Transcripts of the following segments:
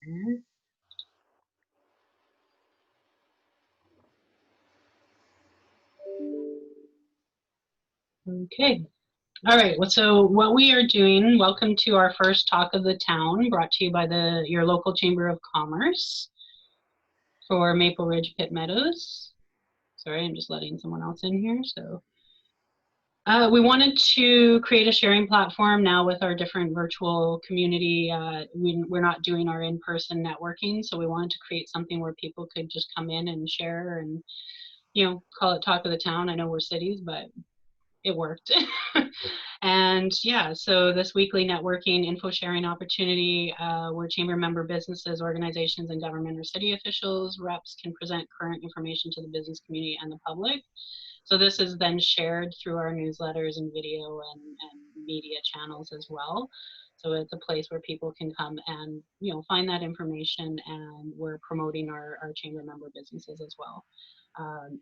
Okay. All right. Well, so what we are doing, welcome to our first Talk of the Town, brought to you by your local Chamber of Commerce for Maple Ridge Pitt Meadows. Sorry, I'm just letting someone else in here. So we wanted to create a sharing platform now with our different virtual community. We're not doing our in-person networking, so we wanted to create something where people could just come in and share and, you know, call it Talk of the Town. I know we're cities, but it worked. And yeah, so this weekly networking info sharing opportunity where chamber member businesses, organizations, and government or city officials, reps can present current information to the business community and the public. So this is then shared through our newsletters and video and media channels as well. So it's a place where people can come and, you know, find that information, and we're promoting our chamber member businesses as well.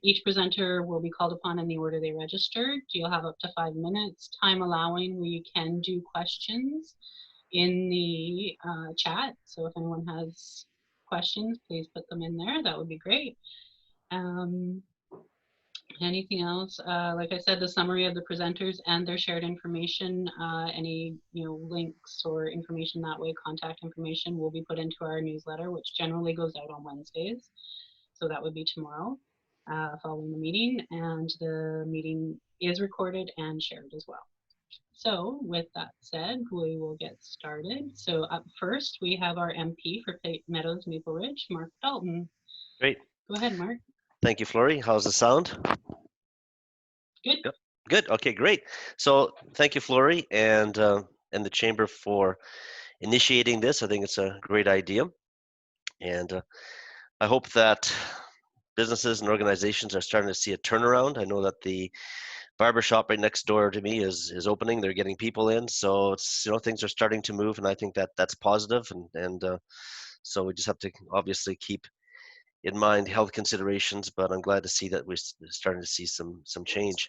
Each presenter will be called upon in the order they registered. You'll have up to 5 minutes. Time allowing, we can do questions in the chat. So if anyone has questions, please put them in there. That would be great. Anything else? Like I said, the summary of the presenters and their shared information, any links or information that way, contact information will be put into our newsletter, which generally goes out on Wednesdays. So that would be tomorrow, following the meeting, and the meeting is recorded and shared as well. So with that said, we will get started. So up first, we have our MP for Meadows Maple Ridge, Mark Dalton. Great. Go ahead, Mark. Thank you, Flory. How's the sound? Good. Yep. Good. Okay, great. So thank you, Flory, and the Chamber for initiating this. I think it's a great idea. And I hope that businesses and organizations are starting to see a turnaround. I know that the barbershop right next door to me is opening. They're getting people in. So it's, things are starting to move, and I think that that's positive. And so we just have to obviously keep in mind health considerations, but I'm glad to see that we're starting to see some change.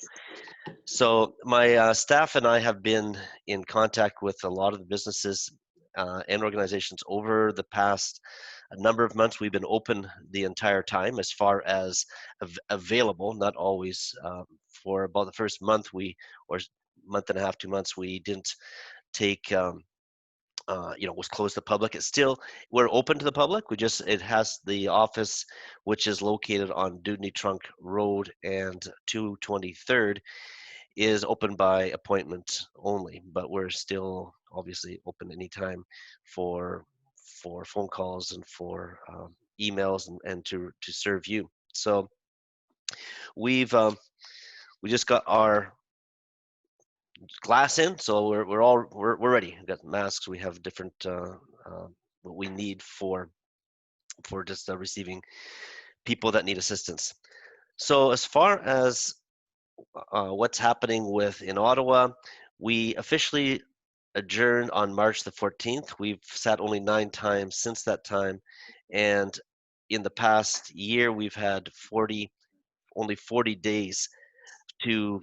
So my staff and I have been in contact with a lot of the businesses and organizations over the past number of months. We've been open the entire time as far as available, not always. For about the first month, or month and a half, 2 months, we didn't take was closed to the public. It's still, we're open to the public. It has the office, which is located on Dudney Trunk Road, and 223rd is open by appointment only, but we're still obviously open anytime for phone calls and for emails and to serve you. So we just got our glass in, so we're ready. We've got masks. We have different what we need for just receiving people that need assistance. So as far as what's happening in Ottawa, we officially adjourned on March the 14th. We've sat only 9 times since that time, and in the past year we've had only 40 days to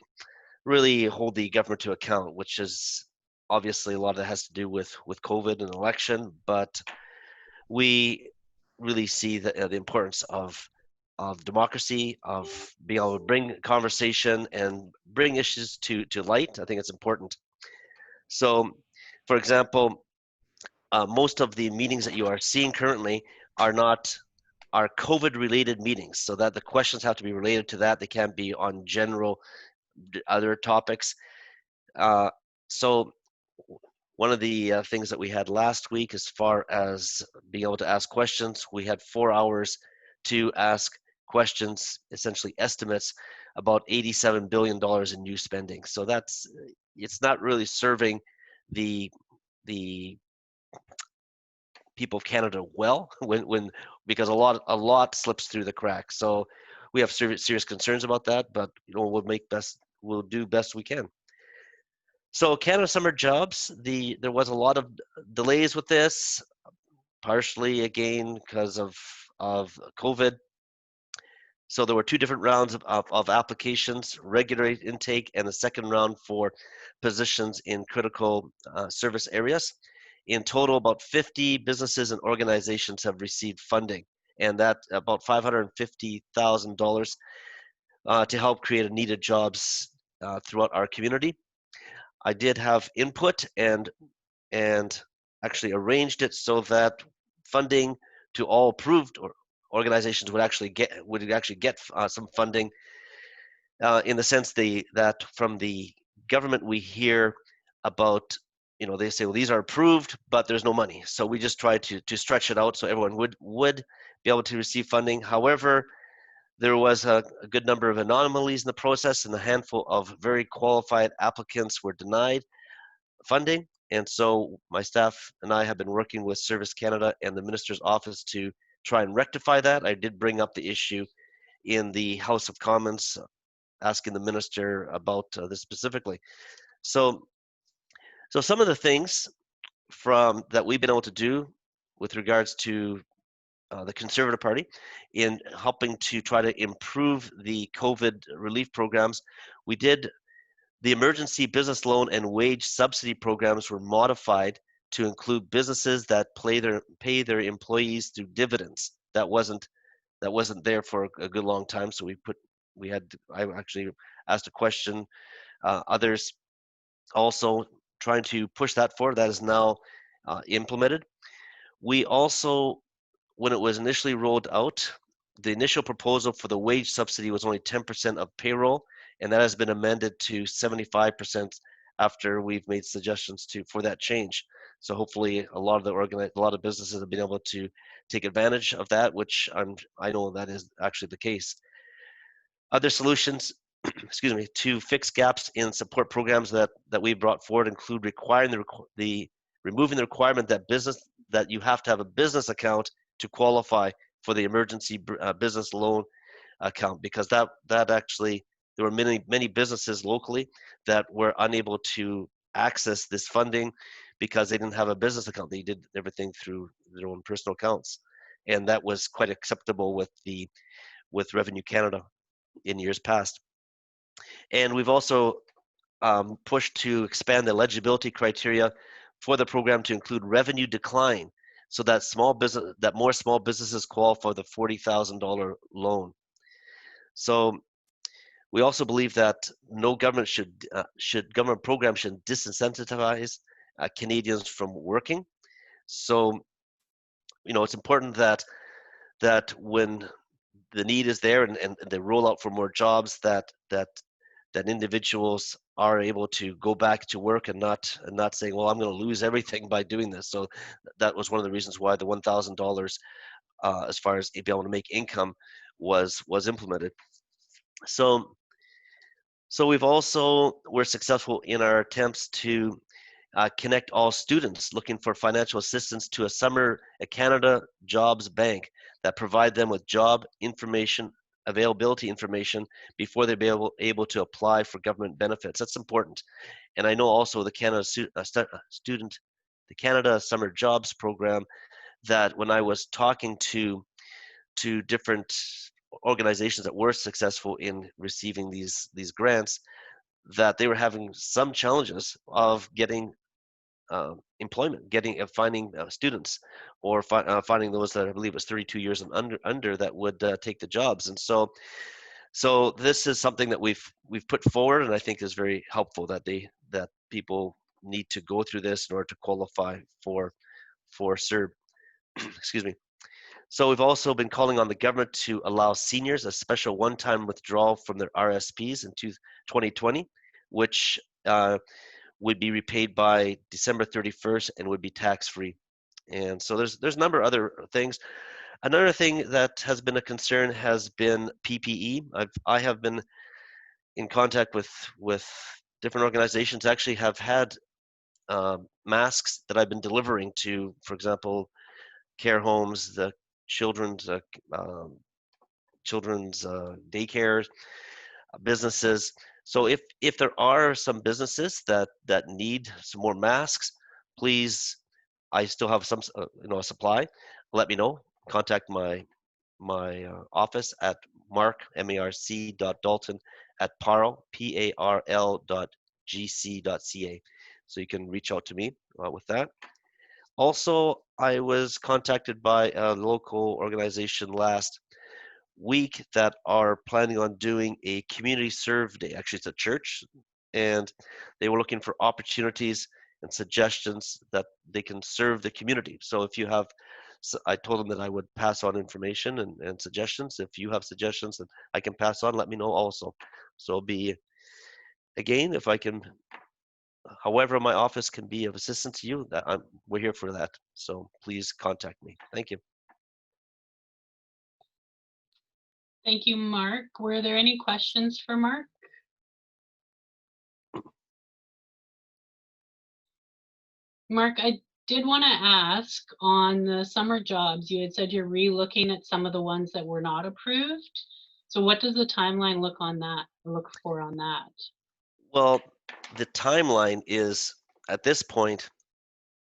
really hold the government to account, which is obviously a lot of that has to do with COVID and election, but we really see the importance of democracy, of being able to bring conversation and bring issues to light. I think it's important. So, for example, most of the meetings that you are seeing currently are COVID-related meetings, so that the questions have to be related to that. They can't be on general other topics. So one of the things that we had last week, as far as being able to ask questions, we had 4 hours to ask questions, essentially estimates, about $87 billion in new spending. So it's not really serving the people of Canada well, because a lot slips through the cracks. So we have serious concerns about that, but we'll do best we can. So Canada Summer Jobs, there was a lot of delays with this, partially again because of COVID. So there were 2 different rounds of applications, regular intake, and a second round for positions in critical service areas. In total, about 50 businesses and organizations have received funding, and that about $550,000 to help create needed jobs throughout our community. I did have input and actually arranged it so that funding to all approved organizations would actually get some funding, in the sense that from the government we hear about, they say, well, these are approved but there's no money, so we just try to stretch it out so everyone would be able to receive funding. However, there was a good number of anomalies in the process, and a handful of very qualified applicants were denied funding. And so my staff and I have been working with Service Canada and the Minister's Office to try and rectify that. I did bring up the issue in the House of Commons, asking the minister about this specifically. So some of the things from that we've been able to do with regards to the Conservative Party in helping to try to improve the COVID relief programs, we did the emergency business loan and wage subsidy programs were modified to include businesses that pay their employees through dividends. That wasn't there for a good long time. So I actually asked a question. Others also trying to push that forward. That is now implemented. We also, when it was initially rolled out, the initial proposal for the wage subsidy was only 10% of payroll, and that has been amended to 75% after we've made suggestions for that change. So hopefully a lot of businesses have been able to take advantage of that, which I know that is actually the case. Other solutions, excuse me, to fix gaps in support programs that we brought forward include requiring removing the requirement that you have to have a business account to qualify for the emergency business loan account, because that actually, there were many businesses locally that were unable to access this funding because they didn't have a business account. They did everything through their own personal accounts, and that was quite acceptable with Revenue Canada in years past. And we've also pushed to expand the eligibility criteria for the program to include revenue decline, so that more small businesses qualify for the $40,000 loan. So we also believe that no government government program should disincentivize Canadians from working. So it's important that when the need is there and they roll out for more jobs, that individuals are able to go back to work and not saying, well, I'm going to lose everything by doing this. So that was one of the reasons why the $1,000 as far as being able to make income was implemented. So we're successful in our attempts to connect all students looking for financial assistance to a Summer Canada Jobs Bank that provide them with job information, availability information before they be able to apply for government benefits. That's important. And I know also the Canada Summer Jobs Program, that when I was talking to different organizations that were successful in receiving these grants, that they were having some challenges of getting employment, finding students, or finding those that I believe was 32 years and under that would take the jobs. And so this is something that we've put forward, and I think is very helpful, that people need to go through this in order to qualify for CERB. Excuse me. So we've also been calling on the government to allow seniors a special one-time withdrawal from their RSPs in 2020, which would be repaid by December 31st and would be tax-free. And so there's a number of other things. Another thing that has been a concern has been PPE. I have been in contact with different organizations. Actually have had masks that I've been delivering to, for example, care homes, the children's daycare businesses. So if there are some businesses that need some more masks, please, I still have some a supply. Let me know. Contact my office at marc.dalton@parl.gc.ca. So you can reach out to me with that. Also, I was contacted by a local organization last week that are planning on doing a community serve day. Actually, it's a church, and they were looking for opportunities and suggestions that they can serve the community. So if you have, I told them that I would pass on information and suggestions. If you have suggestions that I can pass on, let me know also. So it'll be, again, if I can, however my office can be of assistance to you, we're here for that. So please contact me. Thank you. Thank you, Mark. Were there any questions for Mark? Mark, I did want to ask on the summer jobs, you had said you're re-looking at some of the ones that were not approved. So what does the timeline look for on that? Well, the timeline is, at this point,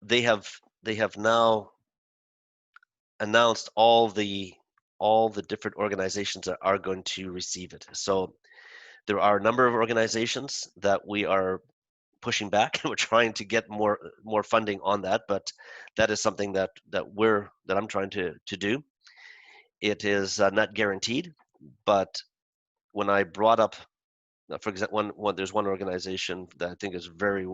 they have now announced all the different organizations that are going to receive it. So there are a number of organizations that we are pushing back and we're trying to get more funding on that, but that is something that I'm trying to do. It is not guaranteed, but when I brought up, for example, there's one organization that I think is very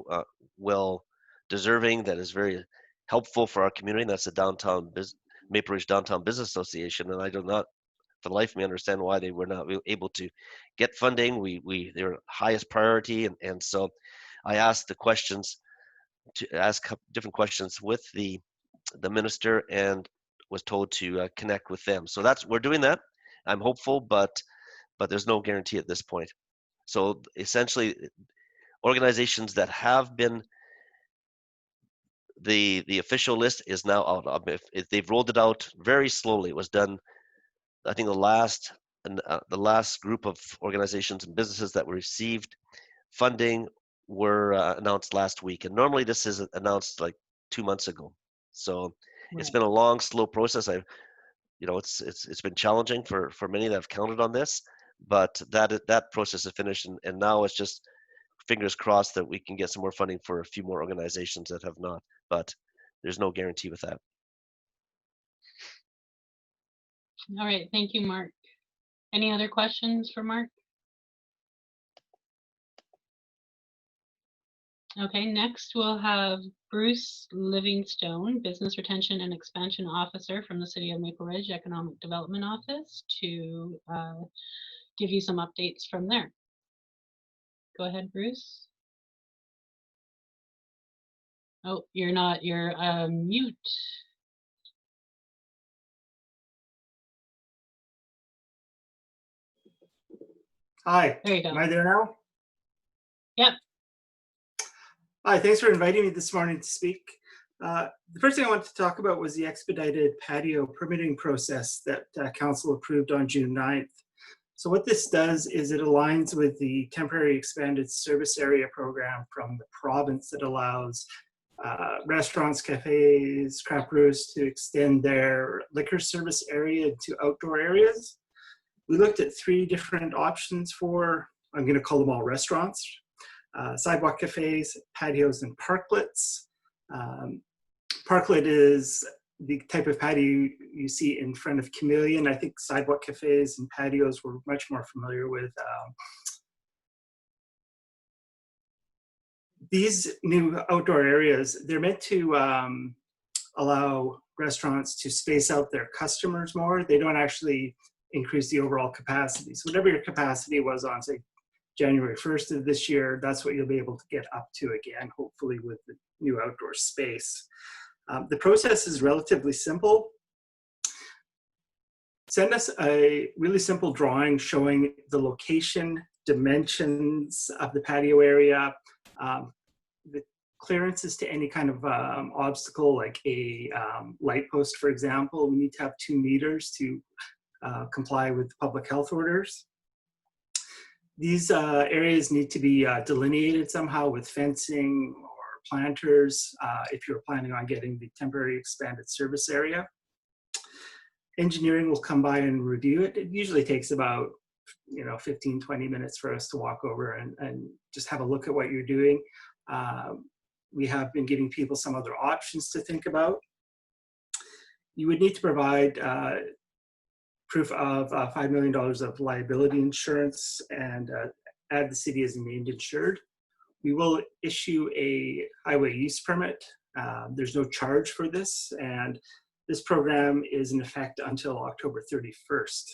well deserving, that is very helpful for our community, and that's the Maple Ridge Downtown Business Association, and I do not for the life of me understand why they were not able to get funding. They're highest priority, and so I asked the questions to ask different questions with the minister and was told to connect with them. So we're doing that. I'm hopeful, but there's no guarantee at this point. So essentially, organizations that have been the official list is now out. If they've rolled it out very slowly. It was done, I think, the last group of organizations and businesses that received funding were announced last week, and normally this is announced like 2 months ago. So it's been a long, slow process. It's been challenging for many that have counted on this, but that process is finished, and now it's just fingers crossed that we can get some more funding for a few more organizations that have not, but there's no guarantee with that. All right, thank you, Mark. Any other questions for Mark? Okay, next we'll have Bruce Livingstone, Business Retention and Expansion Officer from the City of Maple Ridge Economic Development Office, to give you some updates from there. Go ahead, Bruce. Oh, you're mute. Hi. There you go. Am I there now? Yep. Hi, thanks for inviting me this morning to speak. The first thing I wanted to talk about was the expedited patio permitting process that Council approved on June 9th. So what this does is it aligns with the temporary expanded service area program from the province that allows restaurants, cafes, craft brewers to extend their liquor service area to outdoor areas. We looked at 3 different options for, I'm going to call them all restaurants, sidewalk cafes, patios, and parklets. Parklet is the type of patio you see in front of Chameleon. I think sidewalk cafes and patios we're much more familiar with. These new outdoor areas, they're meant to allow restaurants to space out their customers more. They don't actually increase the overall capacity. So whatever your capacity was on, say, January 1st of this year, that's what you'll be able to get up to again, hopefully with the new outdoor space. The process is relatively simple. Send us a really simple drawing showing the location, dimensions of the patio area, the clearances to any kind of obstacle, like a light post, for example. We need to have 2 meters to comply with public health orders. These areas need to be delineated somehow with fencing or planters if you're planning on getting the temporary expanded service area. Engineering will come by and review it. It usually takes about 15-20 minutes for us to walk over and just have a look at what you're doing. we have been giving people some other options to think about. You would need to provide proof of $5 million of liability insurance and add the city as a named insured. We will issue a highway use permit. There's no charge for this, and this program is in effect until October 31st.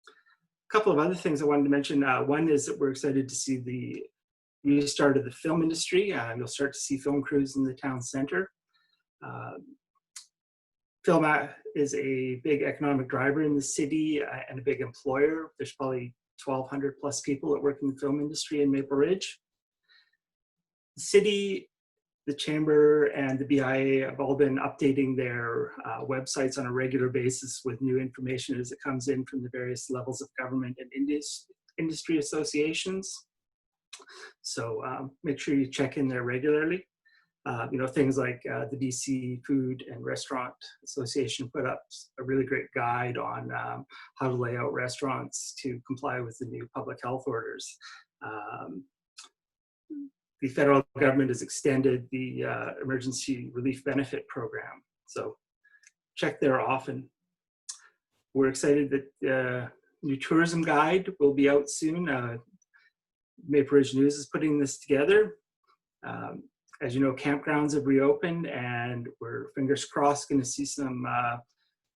A couple of other things I wanted to mention. One is that we're excited to see the restart of the film industry. You'll start to see film crews in the town center. Film is a big economic driver in the city and a big employer. There's probably 1,200 plus people that work in the film industry in Maple Ridge. The city, the chamber, and the BIA have all been updating their websites on a regular basis with new information as it comes in from the various levels of government and industry associations. So make sure you check in there regularly. Things like the BC Food and Restaurant Association put up a really great guide on how to lay out restaurants to comply with the new public health orders. The federal government has extended the emergency relief benefit program. So check there often. We're excited that the new tourism guide will be out soon. Maple Ridge News is putting this together. As you know, campgrounds have reopened, and we're fingers crossed going to see some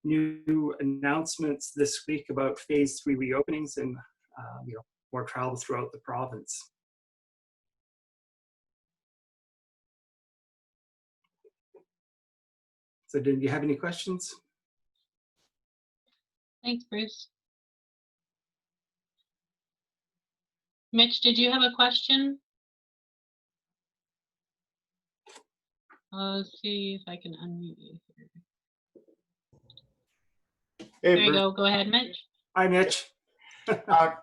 new announcements this week about phase 3 reopenings and more travel throughout the province. So did you have any questions? Thanks, Bruce. Mitch, did you have a question? Let's see if I can unmute you here. Hey, There you Bruce. go. Go ahead, Mitch. Hi, Mitch.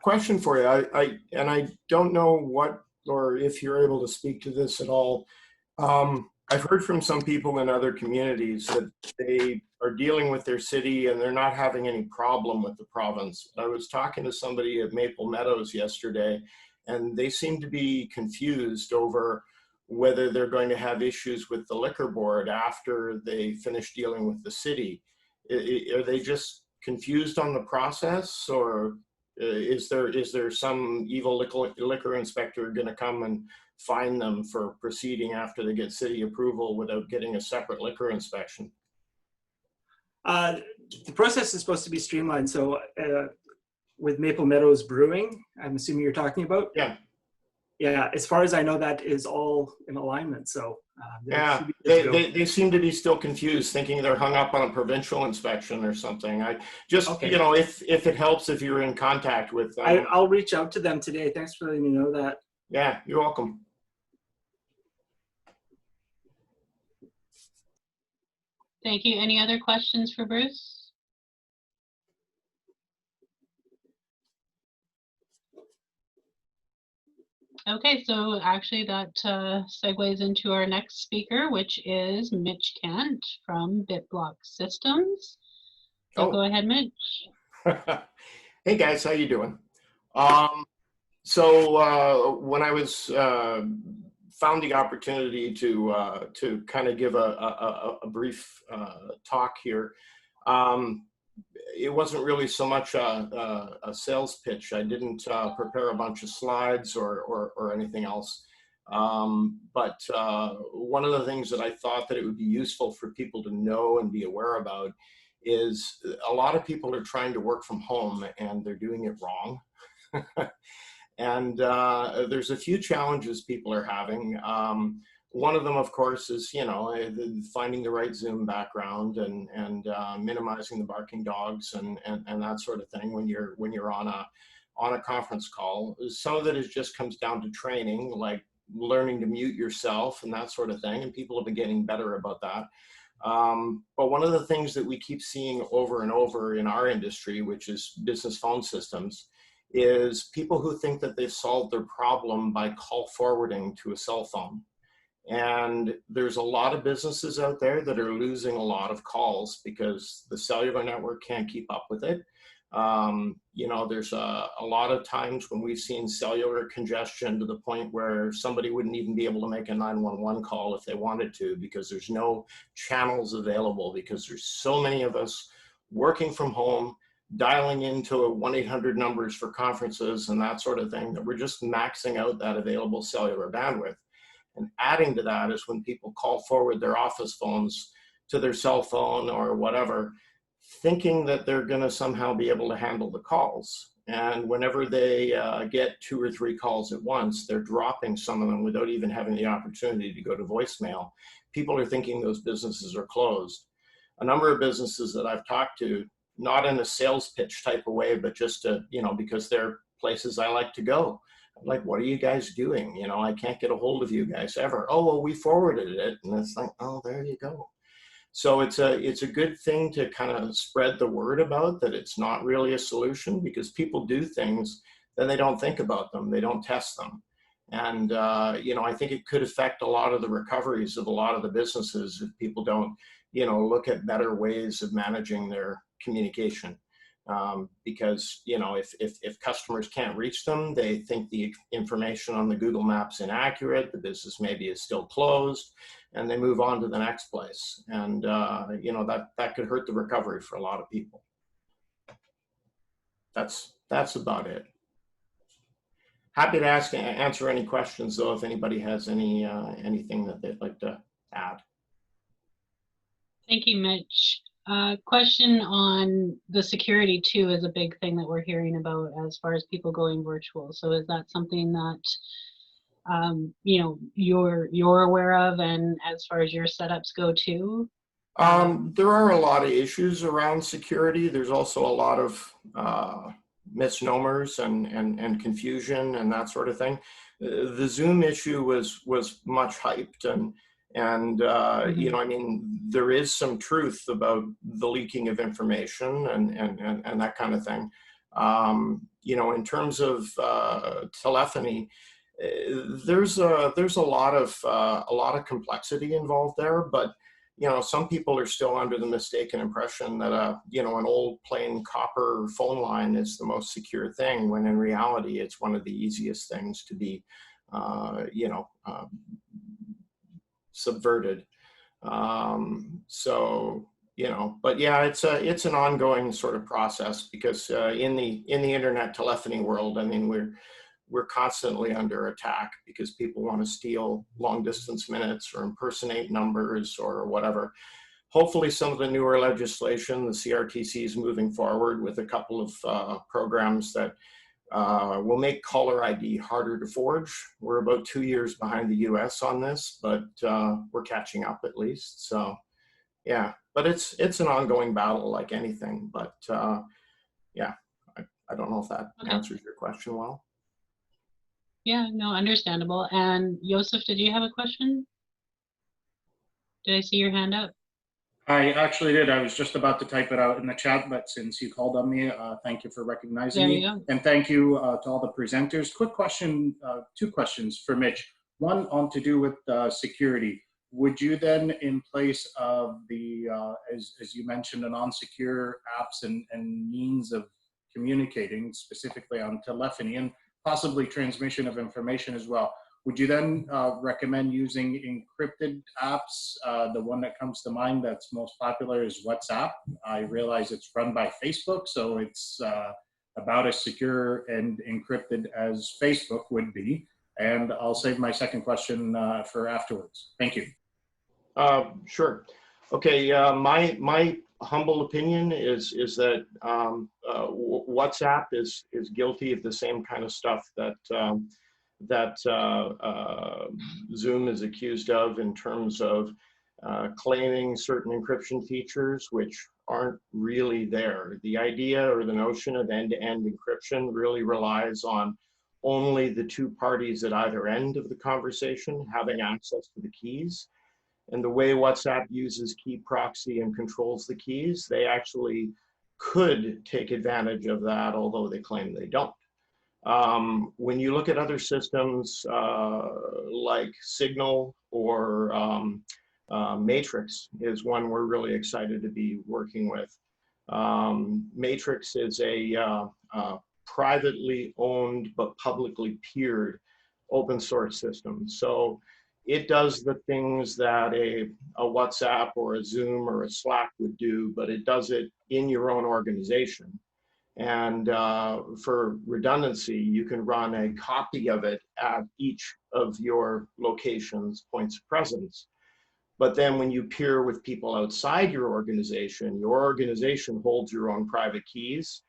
Question for you. I don't know what or if you're able to speak to this at all. I've heard from some people in other communities that they are dealing with their city and they're not having any problem with the province. I was talking to somebody at Maple Meadows yesterday, and they seem to be confused over whether they're going to have issues with the liquor board after they finish dealing with the city. Are they just confused on the process, or is there some evil liquor inspector going to come and fine them for proceeding after they get city approval without getting a separate liquor inspection? The process is supposed to be streamlined. So with Maple Meadows Brewing, I'm assuming you're talking about? Yeah. Yeah, as far as I know, that is all in alignment. So yeah, they seem to be still confused, thinking they're hung up on a provincial inspection or something. I just, okay. If it helps, if you're in contact with them. I'll reach out to them today. Thanks for letting me know that. Yeah, you're welcome. Thank you. Any other questions for Bruce? Okay, so actually that segues into our next speaker, which is Mitch Cant from BitBlock Systems. So go ahead, Mitch. Hey guys, how you doing? When I was found the opportunity to kind of give a brief talk here, it wasn't really so much a sales pitch. I didn't prepare a bunch of slides or anything else. But one of the things that I thought that it would be useful for people to know and be aware about is a lot of people are trying to work from home and they're doing it wrong. And there's a few challenges people are having. One of them, of course, is finding the right Zoom background and minimizing the barking dogs and that sort of thing when you're on a conference call. Some of it just comes down to training, like learning to mute yourself and that sort of thing. And people have been getting better about that. But one of the things that we keep seeing over and over in our industry, which is business phone systems, is people who think that they've solved their problem by call forwarding to a cell phone. And there's a lot of businesses out there that are losing a lot of calls because the cellular network can't keep up with it. You know, there's a lot of times when we've seen cellular congestion to the point where somebody wouldn't even be able to make a 911 call if they wanted to, because there's no channels available, because there's so many of us working from home, dialing into 1-800 numbers for conferences and that sort of thing, that we're just maxing out that available cellular bandwidth. And adding to that is when people call forward their office phones to their cell phone or whatever, thinking that they're going to somehow be able to handle the calls. And whenever they get 2 or 3 calls at once, they're dropping some of them without even having the opportunity to go to voicemail. People are thinking those businesses are closed. A number of businesses that I've talked to, not in a sales pitch type of way, but just to, you know, because they're places I like to go. I'm like, what are you guys doing? You know, I can't get a hold of you guys ever. Oh, well, we forwarded it. And it's like, oh, there you go. So it's a good thing to kind of spread the word about that it's not really a solution, because people do things, then they don't think about them, they don't test them. And, you know, I think it could affect a lot of the recoveries of a lot of the businesses if people don't, you know, look at better ways of managing their communication. Because, you know, if customers can't reach them, they think the information on the Google Maps inaccurate, the business maybe is still closed, and they move on to the next place. And, you know, that could hurt the recovery for a lot of people. That's about it. Happy to answer any questions, though, if anybody has anything that they'd like to add. Thank you, Mitch. Question on the security too is a big thing that we're hearing about as far as people going virtual. So is that something that you know, you're aware of, and as far as your setups go too? There are a lot of issues around security. There's also a lot of misnomers and confusion and that sort of thing. The Zoom issue was much hyped, and you know, I mean, there is some truth about the leaking of information and that kind of thing. You know, in terms of telephony, there's a lot of complexity involved there, but you know, some people are still under the mistaken impression that you know, an old plain copper phone line is the most secure thing, when in reality it's one of the easiest things to be you know, subverted. So, you know, but yeah, it's an ongoing sort of process, because in the internet telephony world, I mean, we're constantly under attack because people want to steal long distance minutes or impersonate numbers or whatever. Hopefully some of the newer legislation, the CRTC is moving forward with a couple of programs that will make caller ID harder to forge. We're about 2 years behind the US on this, but we're catching up at least. So yeah, but it's an ongoing battle like anything, but yeah, I don't know if that answers your question well. Yeah, no, understandable. And Joseph, did you have a question? Did I see your hand up? I actually did. I was just about to type it out in the chat, but since you called on me, thank you for recognizing There me. you go. And thank you to all the presenters. Quick question, 2 questions for Mitch. One on to do with security. Would you then, in place of the, as you mentioned, the non-secure apps and means of communicating, specifically on telephony and possibly transmission of information as well, would you then recommend using encrypted apps? The one that comes to mind that's most popular is WhatsApp. I realize it's run by Facebook, so it's about as secure and encrypted as Facebook would be. And I'll save my second question for afterwards. Thank you. Sure. Okay. My humble opinion is that WhatsApp is guilty of the same kind of stuff that Zoom is accused of, in terms of claiming certain encryption features which aren't really there. The idea or the notion of end-to-end encryption really relies on only the 2 parties at either end of the conversation having access to the keys. And the way WhatsApp uses key proxy and controls the keys, they actually could take advantage of that, although they claim they don't. When you look at other systems like Signal or Matrix is one we're really excited to be working with. Matrix is a privately owned but publicly peered open source system. So it does the things that a WhatsApp or a Zoom or a Slack would do, but it does it in your own organization. And for redundancy, you can run a copy of it at each of your locations' points of presence. But then when you peer with people outside your organization holds your own private keys,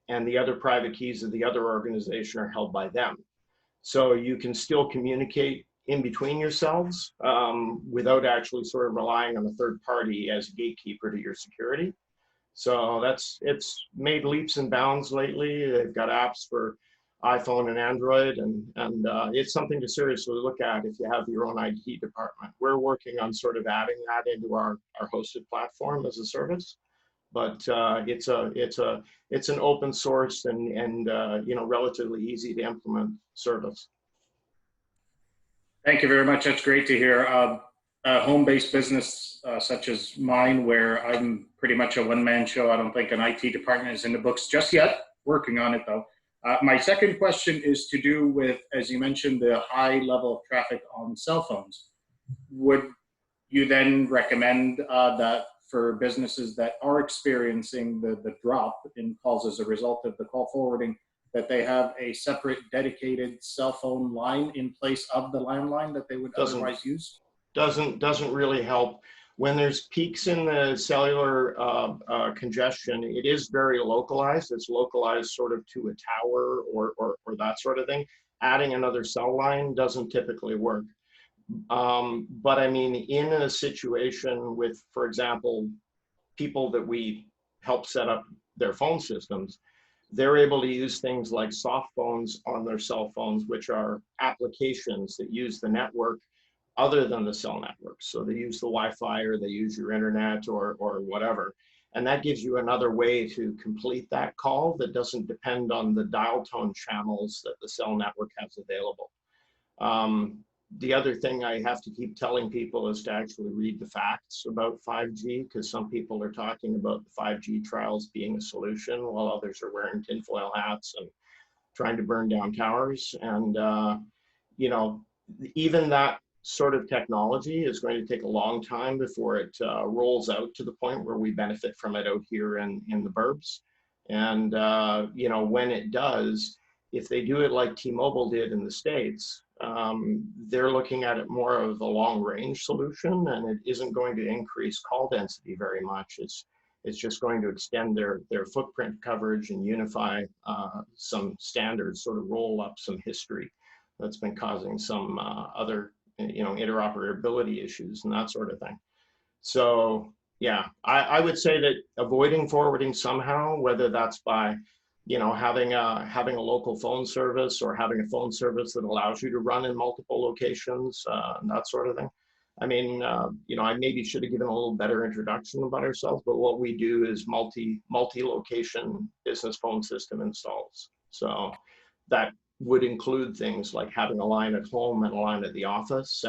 and the other private keys of the other organization are held by them. So you can still communicate in between yourselves without actually sort of relying on a third party as a gatekeeper to your security. So it's made leaps and bounds lately. They've got apps for iPhone and Android, and it's something to seriously look at if you have your own IT department. We're working on sort of adding that into our hosted platform as a service, but it's an open source and relatively easy to implement service. Thank you very much. That's great to hear. A home-based business such as mine, where I'm pretty much a one-man show. I don't think an IT department is in the books just yet. Working on it, though. My second question is to do with, as you mentioned, the high level of traffic on cell phones. Would you then recommend that for businesses that are experiencing the drop in calls as a result of the call forwarding, that they have a separate dedicated cell phone line in place of the landline that they would otherwise use? Doesn't really help. When there's peaks in the cellular congestion, it is very localized. It's localized sort of to a tower or that sort of thing. Adding another cell line doesn't typically work. But I mean, in a situation with, for example, people that we help set up their phone systems, they're able to use things like soft phones on their cell phones, which are applications that use the network other than the cell network. So they use the Wi-Fi, or they use your internet or whatever. And that gives you another way to complete that call that doesn't depend on the dial tone channels that the cell network has available. The other thing I have to keep telling people is to actually read the facts about 5G, because some people are talking about the 5G trials being a solution while others are wearing tinfoil hats and trying to burn down towers. And, even that sort of technology is going to take a long time before it rolls out to the point where we benefit from it out here in the burbs. And, when it does, if they do it like T-Mobile did in the States, they're looking at it more of a long range solution, and it isn't going to increase call density very much. It's just going to extend their footprint coverage and unify some standards, sort of roll up some history that's been causing some other interoperability issues and that sort of thing. So yeah, I would say that avoiding forwarding somehow, whether that's by having a local phone service, or having a phone service that allows you to run in multiple locations, and that sort of thing. I mean, I maybe should have given a little better introduction about ourselves, but what we do is multi-location business phone system installs. So that would include things like having a line at home and a line at the office,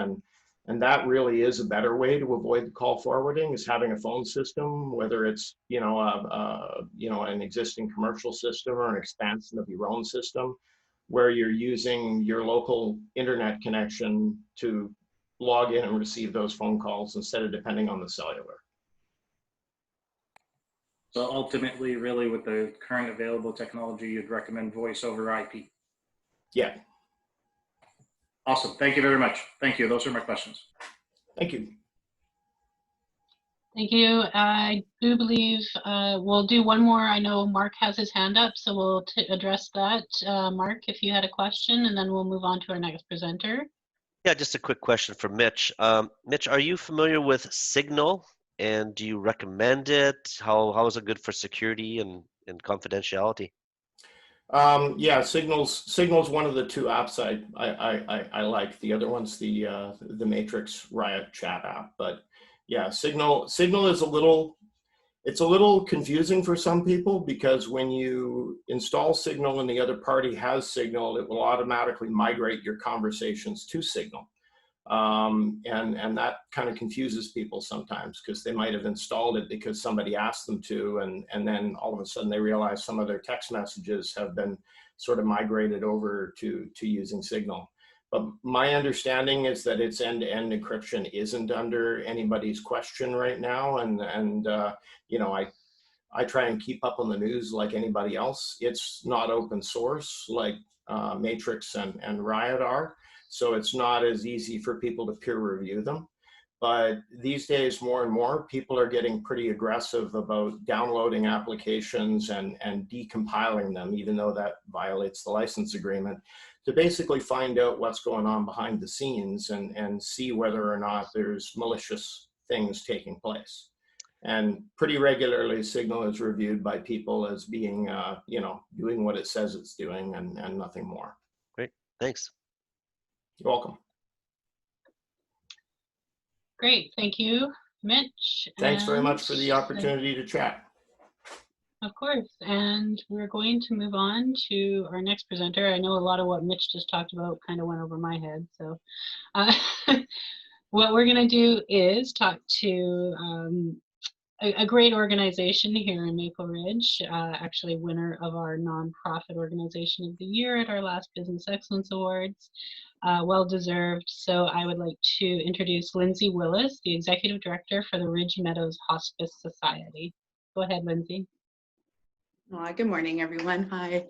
and that really is a better way to avoid the call forwarding, is having a phone system, whether it's an existing commercial system or an expansion of your own system, where you're using your local internet connection to log in and receive those phone calls instead of depending on the cellular. So ultimately, really, with the current available technology, you'd recommend voice over IP? Yeah. Awesome. Thank you very much. Thank you. Those are my questions. Thank you. Thank you. I do believe we'll do one more. I know Mark has his hand up, so we'll address that. Mark, if you had a question, and then we'll move on to our next presenter. Yeah, just a quick question for Mitch. Mitch, are you familiar with Signal, and do you recommend it? How is it good for security and confidentiality? Yeah, Signal's one of the two apps I like. The other one's the Matrix Riot chat app. But yeah, Signal is a little confusing for some people, because when you install Signal and the other party has Signal, it will automatically migrate your conversations to Signal. And that kind of confuses people sometimes, because they might have installed it because somebody asked them to, and then all of a sudden they realize some of their text messages have been sort of migrated over to using Signal. But my understanding is that its end-to-end encryption isn't under anybody's question right now, and you know, I try and keep up on the news like anybody else. It's not open source like Matrix and Riot are, so it's not as easy for people to peer review them. But these days, more and more people are getting pretty aggressive about downloading applications and decompiling them, even though that violates the license agreement, to basically find out what's going on behind the scenes and see whether or not there's malicious things taking place. And pretty regularly, Signal is reviewed by people as being, you know, doing what it says it's doing and nothing more. Great, thanks. You're welcome. Great, thank you, Mitch. Thanks very much for And, the opportunity to chat. Of course, and we're going to move on to our next presenter. I know a lot of what Mitch just talked about kind of went over my head, so what we're going to do is talk to a great organization here in Maple Ridge, actually winner of our nonprofit organization of the year at our last Business Excellence Awards. Well deserved. So I would like to introduce Lindsay Willis, the Executive Director for the Ridge Meadows Hospice Society. Go ahead, Lindsay. Good morning, everyone. Hi.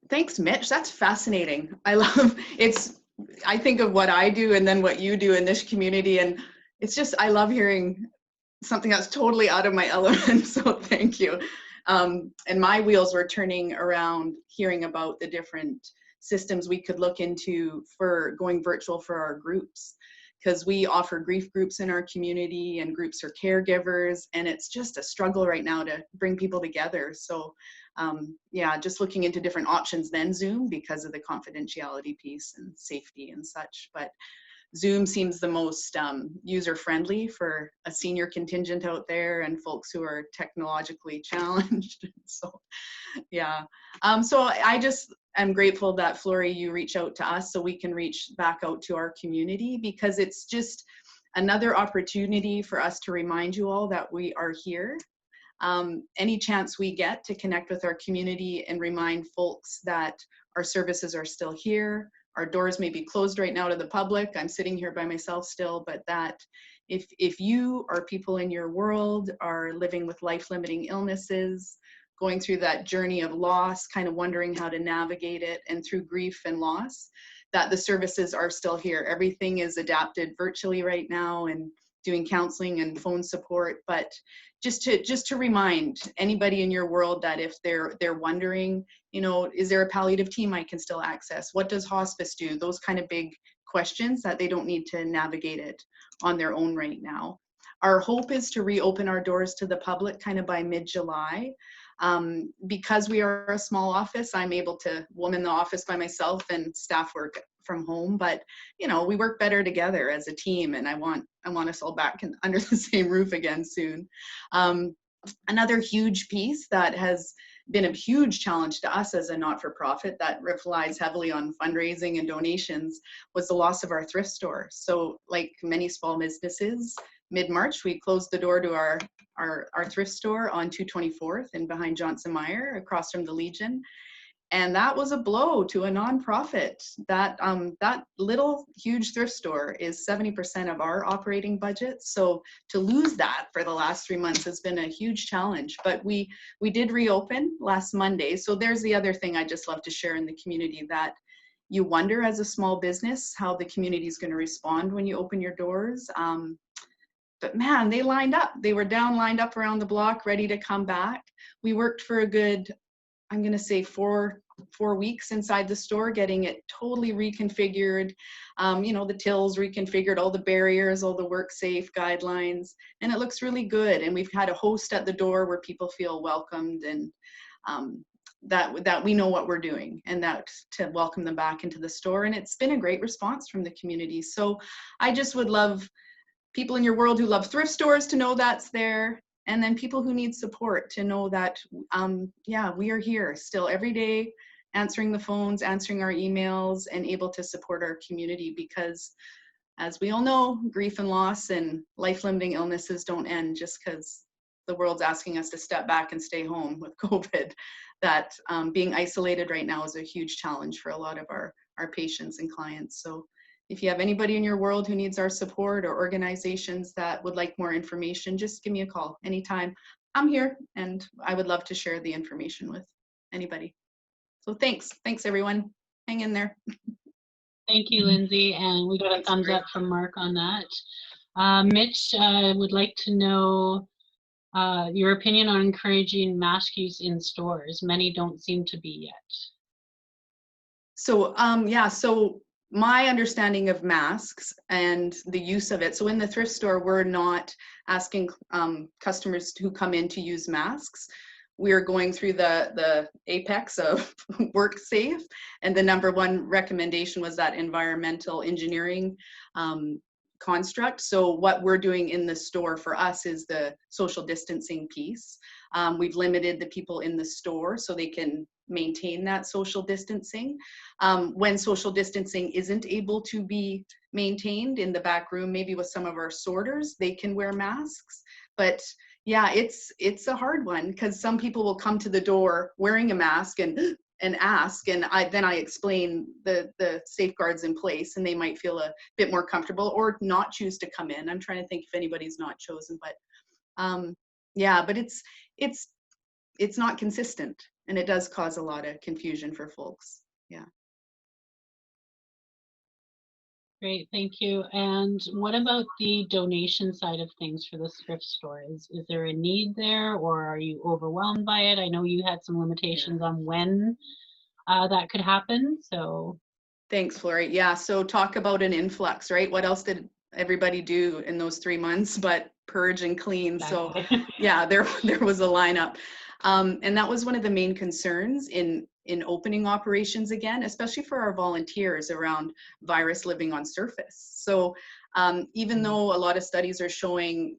Thanks, Mitch. That's fascinating. I love it's. I think of what I do and then what you do in this community, and it's just, I love hearing something that's totally out of my element. So thank you. And my wheels were turning around hearing about the different systems we could look into for going virtual for our groups, because we offer grief groups in our community and groups for caregivers, and it's just a struggle right now to bring people together. So yeah, just looking into different options than Zoom because of the confidentiality piece and safety and such. But Zoom seems the most user-friendly for a senior contingent out there and folks who are technologically challenged. So yeah, so I just am grateful that, Flory, you reach out to us so we can reach back out to our community, because it's just another opportunity for us to remind you all that we are here. Any chance we get to connect with our community and remind folks that our services are still here. Our doors may be closed right now to the public. I'm sitting here by myself still, but that if you or people in your world are living with life-limiting illnesses, going through that journey of loss, kind of wondering how to navigate it, and through grief and loss, that the services are still here. Everything is adapted virtually right now and doing counseling and phone support, but just to remind anybody in your world that if they're wondering, you know, is there a palliative team I can still access? What does hospice do? Those kind of big questions, that they don't need to navigate it on their own right now. Our hope is to reopen our doors to the public kind of by mid-July. Because we are a small office, I'm able to woman the office by myself and staff work from home, but you know, we work better together as a team, and I want us all back under the same roof again soon. Another huge piece that has been a huge challenge to us as a not-for-profit that relies heavily on fundraising and donations was the loss of our thrift store. So like many small businesses, mid-March, we closed the door to our thrift store on 224th and behind Johnson Meyer across from the Legion. And that was a blow to a nonprofit. That little huge thrift store is 70% of our operating budget. So to lose that for the last 3 months has been a huge challenge. But we did reopen last Monday. So there's the other thing I just love to share in the community, that you wonder as a small business how the community is going to respond when you open your doors. But man, they lined up. They were lined up around the block, ready to come back. We worked for a good, I'm going to say 4 weeks inside the store, getting it totally reconfigured. You know, the tills reconfigured, all the barriers, all the work safe guidelines, and it looks really good. And we've had a host at the door where people feel welcomed, and that we know what we're doing, and that to welcome them back into the store. And it's been a great response from the community. So I just would love people in your world who love thrift stores to know that's there, and then people who need support to know that, yeah, we are here still every day, answering the phones, answering our emails, and able to support our community, because as we all know, grief and loss and life-limiting illnesses don't end just because the world's asking us to step back and stay home with COVID. That being isolated right now is a huge challenge for a lot of our patients and clients. So if you have anybody in your world who needs our support, or organizations that would like more information, just give me a call anytime. I'm here, and I would love to share the information with anybody. So thanks everyone. Hang in there. Thank you, Lindsay, and we got a thumbs up from Mark on that. Mitch would like to know your opinion on encouraging mask use in stores. Many don't seem to be yet. So so my understanding of masks and the use of it. So in the thrift store, we're not asking customers who come in to use masks. We're going through the apex of work safe, and the #1 recommendation was that environmental engineering construct. So what we're doing in the store for us is the social distancing piece. We've limited the people in the store so they can maintain that social distancing. When social distancing isn't able to be maintained in the back room, maybe with some of our sorters, they can wear masks. But yeah, it's a hard one, because some people will come to the door wearing a mask and ask, and then I explain the safeguards in place, and they might feel a bit more comfortable or not choose to come in. I'm trying to think if anybody's not chosen, but yeah, but it's not consistent, and it does cause a lot of confusion for folks. Yeah. Great, thank you. And what about the donation side of things for the thrift store? Is there a need there, or are you overwhelmed by it? I know you had some limitations on when that could happen, so. Thanks, Flory. Yeah, so talk about an influx, right? What else did everybody do in those 3 months but purge and clean? Exactly. So yeah, there was a lineup. And that was one of the main concerns in opening operations again, especially for our volunteers, around virus living on surface. So even though a lot of studies are showing,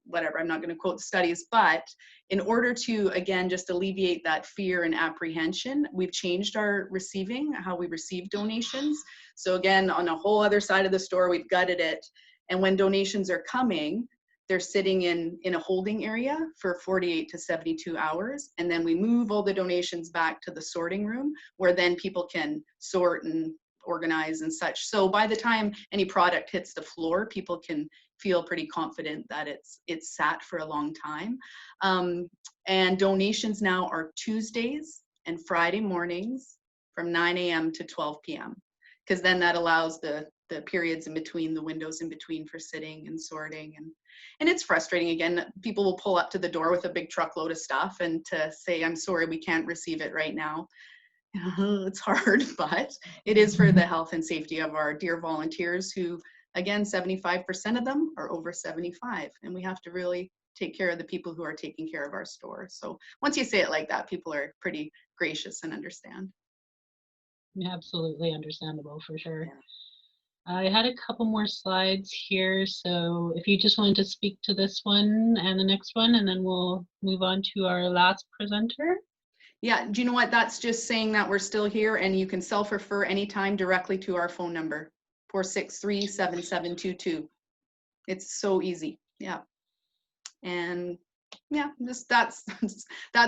whatever, I'm not going to quote the studies, but in order to, again, just alleviate that fear and apprehension, we've changed our how we receive donations. So again, on a whole other side of the store, we've gutted it. And when donations are coming, they're sitting in a holding area for 48 to 72 hours. And then we move all the donations back to the sorting room, where then people can sort and organize and such. So by the time any product hits the floor, people can feel pretty confident that it's sat for a long time. And donations now are Tuesdays and Friday mornings from 9 a.m. to 12 p.m. because then that allows the periods in between, the windows in between for sitting and sorting. And it's frustrating. Again, people will pull up to the door with a big truckload of stuff, and to say, I'm sorry, we can't receive it right now. It's hard, but it is for the health and safety of our dear volunteers, who, again, 75% of them are over 75. And we have to really take care of the people who are taking care of our store. So once you say it like that, people are pretty gracious and understand. Absolutely understandable, for sure. Yeah. I had a couple more slides here, so if you just wanted to speak to this one and the next one, and then we'll move on to our last presenter. Yeah, do you know what? That's just saying that we're still here, and you can self-refer anytime directly to our phone number, 463-7722. It's so easy. Yeah. And yeah, that's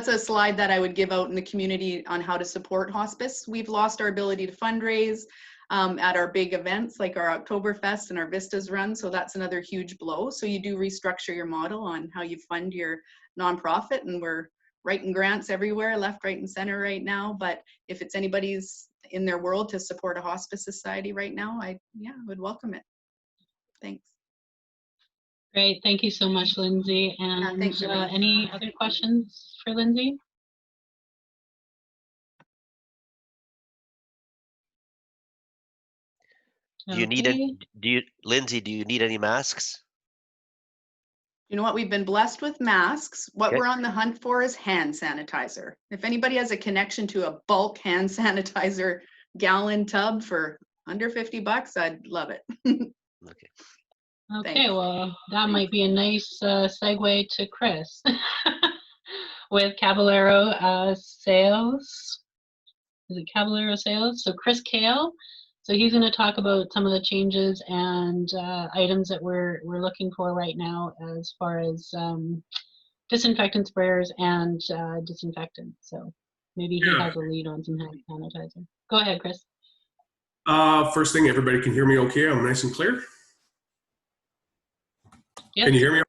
a slide that I would give out in the community on how to support hospice. We've lost our ability to fundraise at our big events like our Oktoberfest and our Vistas run. So that's another huge blow. So you do restructure your model on how you fund your nonprofit, and we're writing grants everywhere, left, right, and center right now. But if it's anybody's in their world to support a hospice society right now, I would welcome it. Thanks. Great, thank you so much, Lindsay. And thanks, any other questions for Lindsay? Lindsay, do you need any masks? You know what? We've been blessed with masks. What we're on the hunt for is hand sanitizer. If anybody has a connection to a bulk hand sanitizer gallon tub for under $50, I'd love it. Okay, well, that might be a nice segue to Kris with Caballero Sales is it Caballero Sales? So Kris Kahle. So he's going to talk about some of the changes and items that we're looking for right now as far as disinfectant sprayers and disinfectant. So maybe he has a lead on some hand sanitizer. Go ahead, Kris. First thing, everybody can hear me okay? I'm nice and clear? Yes. Can you hear me?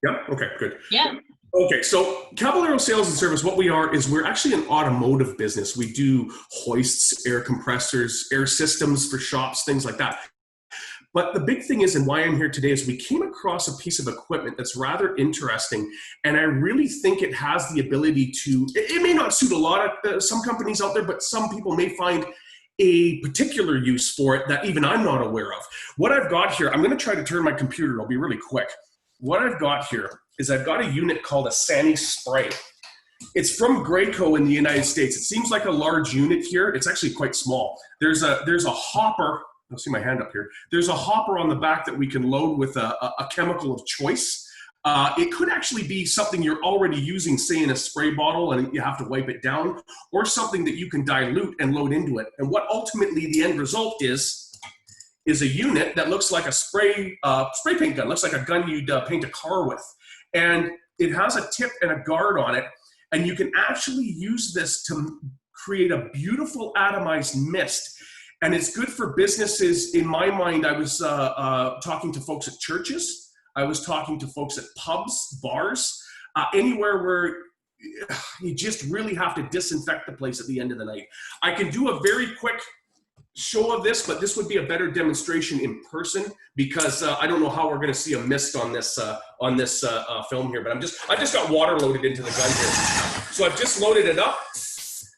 Yep, okay, good. Yeah. Okay, so Caballero Sales and Service, what we are is we're actually an automotive business. We do hoists, air compressors, air systems for shops, things like that. But the big thing is, and why I'm here today, is we came across a piece of equipment that's rather interesting, and I really think it has the ability to, it may not suit a lot of some companies out there, but some people may find a particular use for it that even I'm not aware of. What I've got here, I'm going to try to turn my computer, I'll be really quick. What I've got here is I've got a unit called a Sani Spray. It's from Graco in the United States. It seems like a large unit here. It's actually quite small. There's a hopper. You'll see my hand up here. There's a hopper on the back that we can load with a chemical of choice. It could actually be something you're already using, say in a spray bottle and you have to wipe it down, or something that you can dilute and load into it. And what ultimately the end result is a unit that looks like a spray paint gun, looks like a gun you'd paint a car with. And it has a tip and a guard on it, and you can actually use this to create a beautiful atomized mist. And it's good for businesses. In my mind, I was talking to folks at churches. I was talking to folks at pubs, bars, anywhere where you just really have to disinfect the place at the end of the night. I can do a very quick show of this, but this would be a better demonstration in person because I don't know how we're going to see a mist on this film here. But I just got water loaded into the gun here, so I've just loaded it up,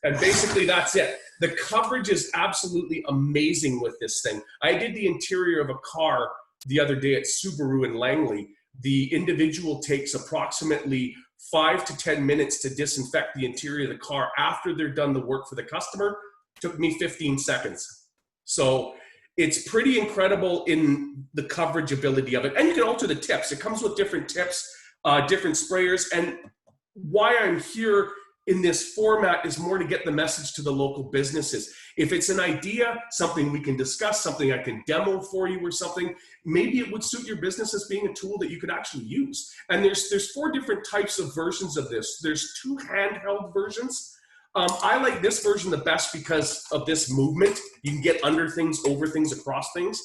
and basically that's it. The coverage is absolutely amazing with this thing. I did the interior of a car the other day at Subaru in Langley. The individual takes approximately 5 to 10 minutes to disinfect the interior of the car after they're done the work for the customer. Took me 15 seconds. So it's pretty incredible in the coverage ability of it. And you can alter the tips. It comes with different tips, different sprayers. And why I'm here in this format is more to get the message to the local businesses. If it's an idea, something we can discuss, something I can demo for you or something, maybe it would suit your business as being a tool that you could actually use. And there's 4 different types of versions of this. There's 2 handheld versions. I like this version the best because of this movement. You can get under things, over things, across things.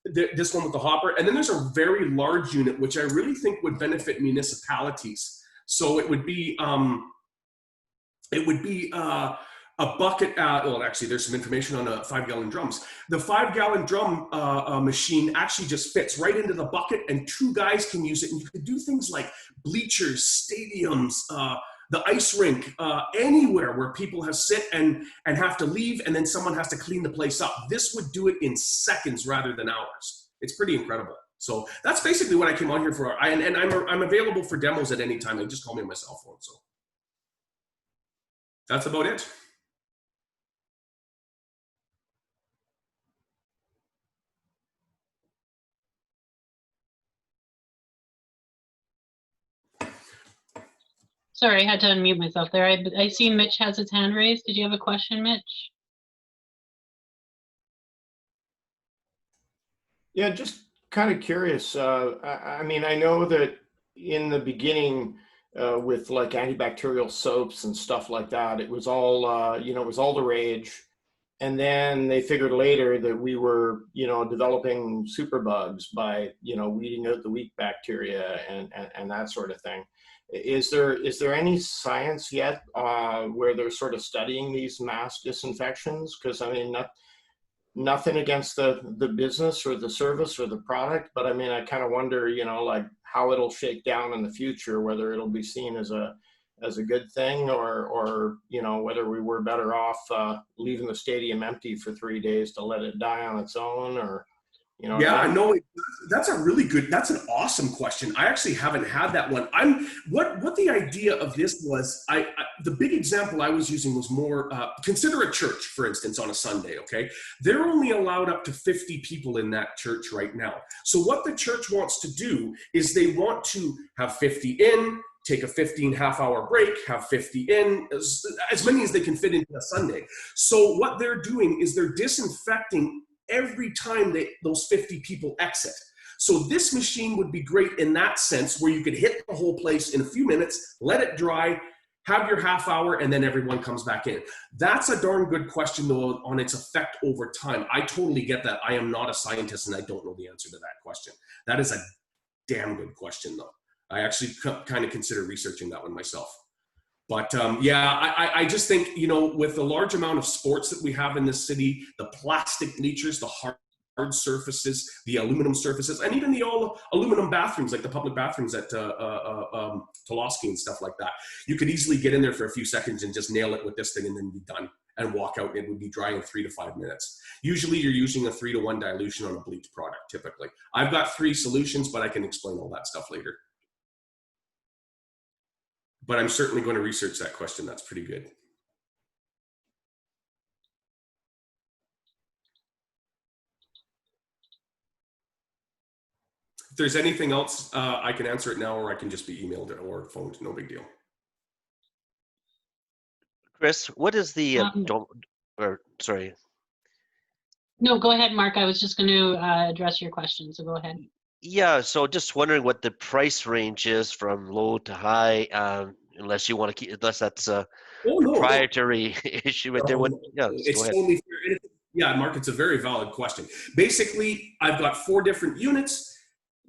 This one with the hopper. And then there's a very large unit, which I really think would benefit municipalities. So it would be a bucket. Well, actually, there's some information on 5-gallon drums. The 5-gallon drum machine actually just fits right into the bucket, and 2 guys can use it. And you could do things like bleachers, stadiums, the ice rink, anywhere where people have sit and have to leave, and then someone has to clean the place up. This would do it in seconds rather than hours. It's pretty incredible. So that's basically what I came on here for. And I'm available for demos at any time. Just call me on my cell phone. So that's about it. Sorry, I had to unmute myself there. I see Mitch has his hand raised. Did you have a question, Mitch? Yeah, just kind of curious. I mean, I know that in the beginning with like antibacterial soaps and stuff like that, it was all, it was all the rage. And then they figured later that we were, developing superbugs by, weeding out the weak bacteria and that sort of thing. Is there any science yet where they're sort of studying these mass disinfections? Because I mean, nothing against the business or the service or the product, but I mean, I kind of wonder, like how it'll shake down in the future, whether it'll be seen as a good thing or whether we were better off leaving the stadium empty for 3 days to let it die on its own, or Yeah, no, that's an awesome question. I actually haven't had that one. What the idea of this was, the big example I was using was more, consider a church, for instance, on a Sunday, okay? They're only allowed up to 50 people in that church right now. So what the church wants to do is they want to have 50 in, take a 15 half-hour break, have 50 in, as many as they can fit into a Sunday. So what they're doing is they're disinfecting every time those 50 people exit. So this machine would be great in that sense, where you could hit the whole place in a few minutes, let it dry, have your half hour, and then everyone comes back in. That's a darn good question, though, on its effect over time. I totally get that. I am not a scientist, and I don't know the answer to that question. That is a damn good question, though. I actually kind of consider researching that one myself. But yeah, I just think, you know, with the large amount of sports that we have in this city, the plastic natures, the hard surfaces, the aluminum surfaces, and even the all aluminum bathrooms, like the public bathrooms at Toloski and stuff like that. You could easily get in there for a few seconds and just nail it with this thing and then be done and walk out. It would be dry in 3 to 5 minutes. Usually you're using a 3-to-1 dilution on a bleach product, typically. I've got 3 solutions, but I can explain all that stuff later. But I'm certainly going to research that question. That's pretty good. If there's anything else, I can answer it now, or I can just be emailed or phoned. No big deal. Kris, what is the sorry. No, go ahead, Mark. I was just going to address your question, so go ahead. Yeah, so just wondering what the price range is from low to high, unless you want to keep, unless that's a proprietary issue right there. Yeah, it's go ahead. totally fair. Yeah, Mark, it's a very valid question. Basically, I've got 4 different units.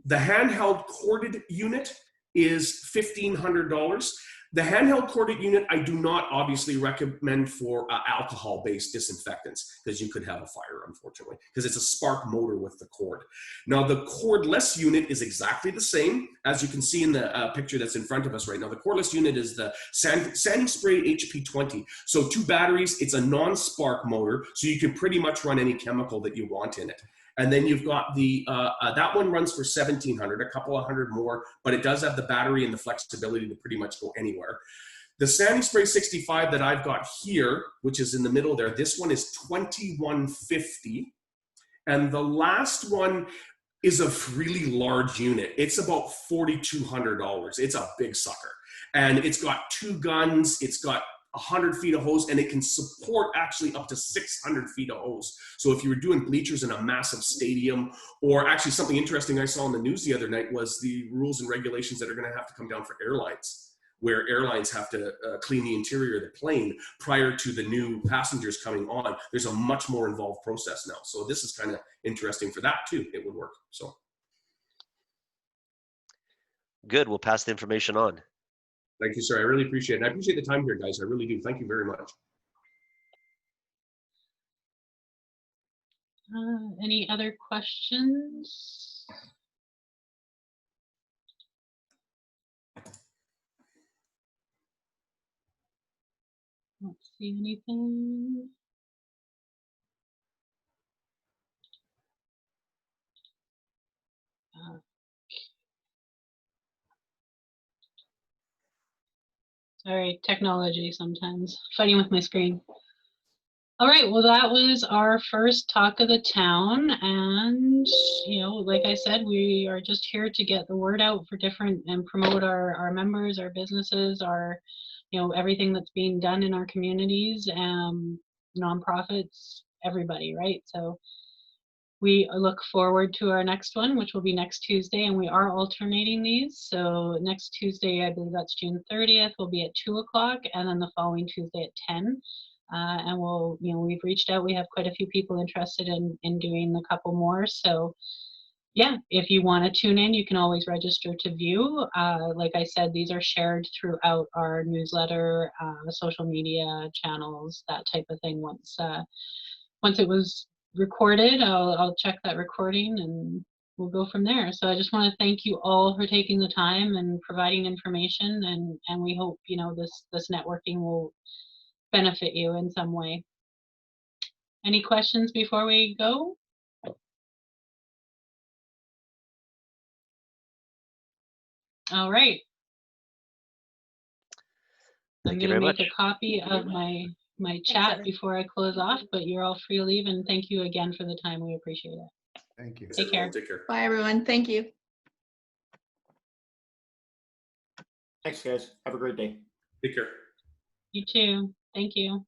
The handheld corded unit is $1,500. The handheld corded unit, I do not obviously recommend for alcohol-based disinfectants, because you could have a fire, unfortunately, because it's a spark motor with the cord. Now, the cordless unit is exactly the same, as you can see in the picture that's in front of us right now. The cordless unit is the Sandy Spray HP20. So 2 batteries, it's a non-spark motor, so you can pretty much run any chemical that you want in it. And then you've got the, that one runs for $1,700, a couple of hundred more, but it does have the battery and the flexibility to pretty much go anywhere. The Sandy Spray 65 that I've got here, which is in the middle there, this one is $2,150. And the last one is a really large unit. It's about $4,200. It's a big sucker. And it's got 2 guns, it's got 100 feet of hose, and it can support actually up to 600 feet of hose. So if you were doing bleachers in a massive stadium, or actually something interesting I saw in the news the other night was the rules and regulations that are going to have to come down for airlines, where airlines have to clean the interior of the plane prior to the new passengers coming on. There's a much more involved process now. So this is kind of interesting for that too. It would work. So good. We'll pass the information on. Thank you, sir. I really appreciate it. And I appreciate the time here, guys. I really do. Thank you very much. Any other questions? Don't see anything. Sorry, technology sometimes. Fighting with my screen. All right, well, that was our first talk of the town. And, you know, like I said, we are just here to get the word out for different and promote our members, our businesses, our, you know, everything that's being done in our communities, nonprofits, everybody, right? So we look forward to our next one, which will be next Tuesday, and we are alternating these. So next Tuesday, I believe that's June 30th, will be at 2 o'clock, and then the following Tuesday at 10. And we'll, you know, we've reached out. We have quite a few people interested in doing a couple more. So yeah, if you want to tune in, you can always register to view. Like I said, these are shared throughout our newsletter, social media channels, that type of thing. Once it was recorded, I'll check that recording and we'll go from there. So I just want to thank you all for taking the time and providing information, and we hope, you know, this networking will benefit you in some way. Any questions before we go? All right. I'm going to make a copy of my chat before I close off, but you're all free to leave, and thank you again for the time. We appreciate it. Thank you. Take care. Take care. Bye, everyone. Thank you. Thanks, guys. Have a great day. Take care. You too. Thank you.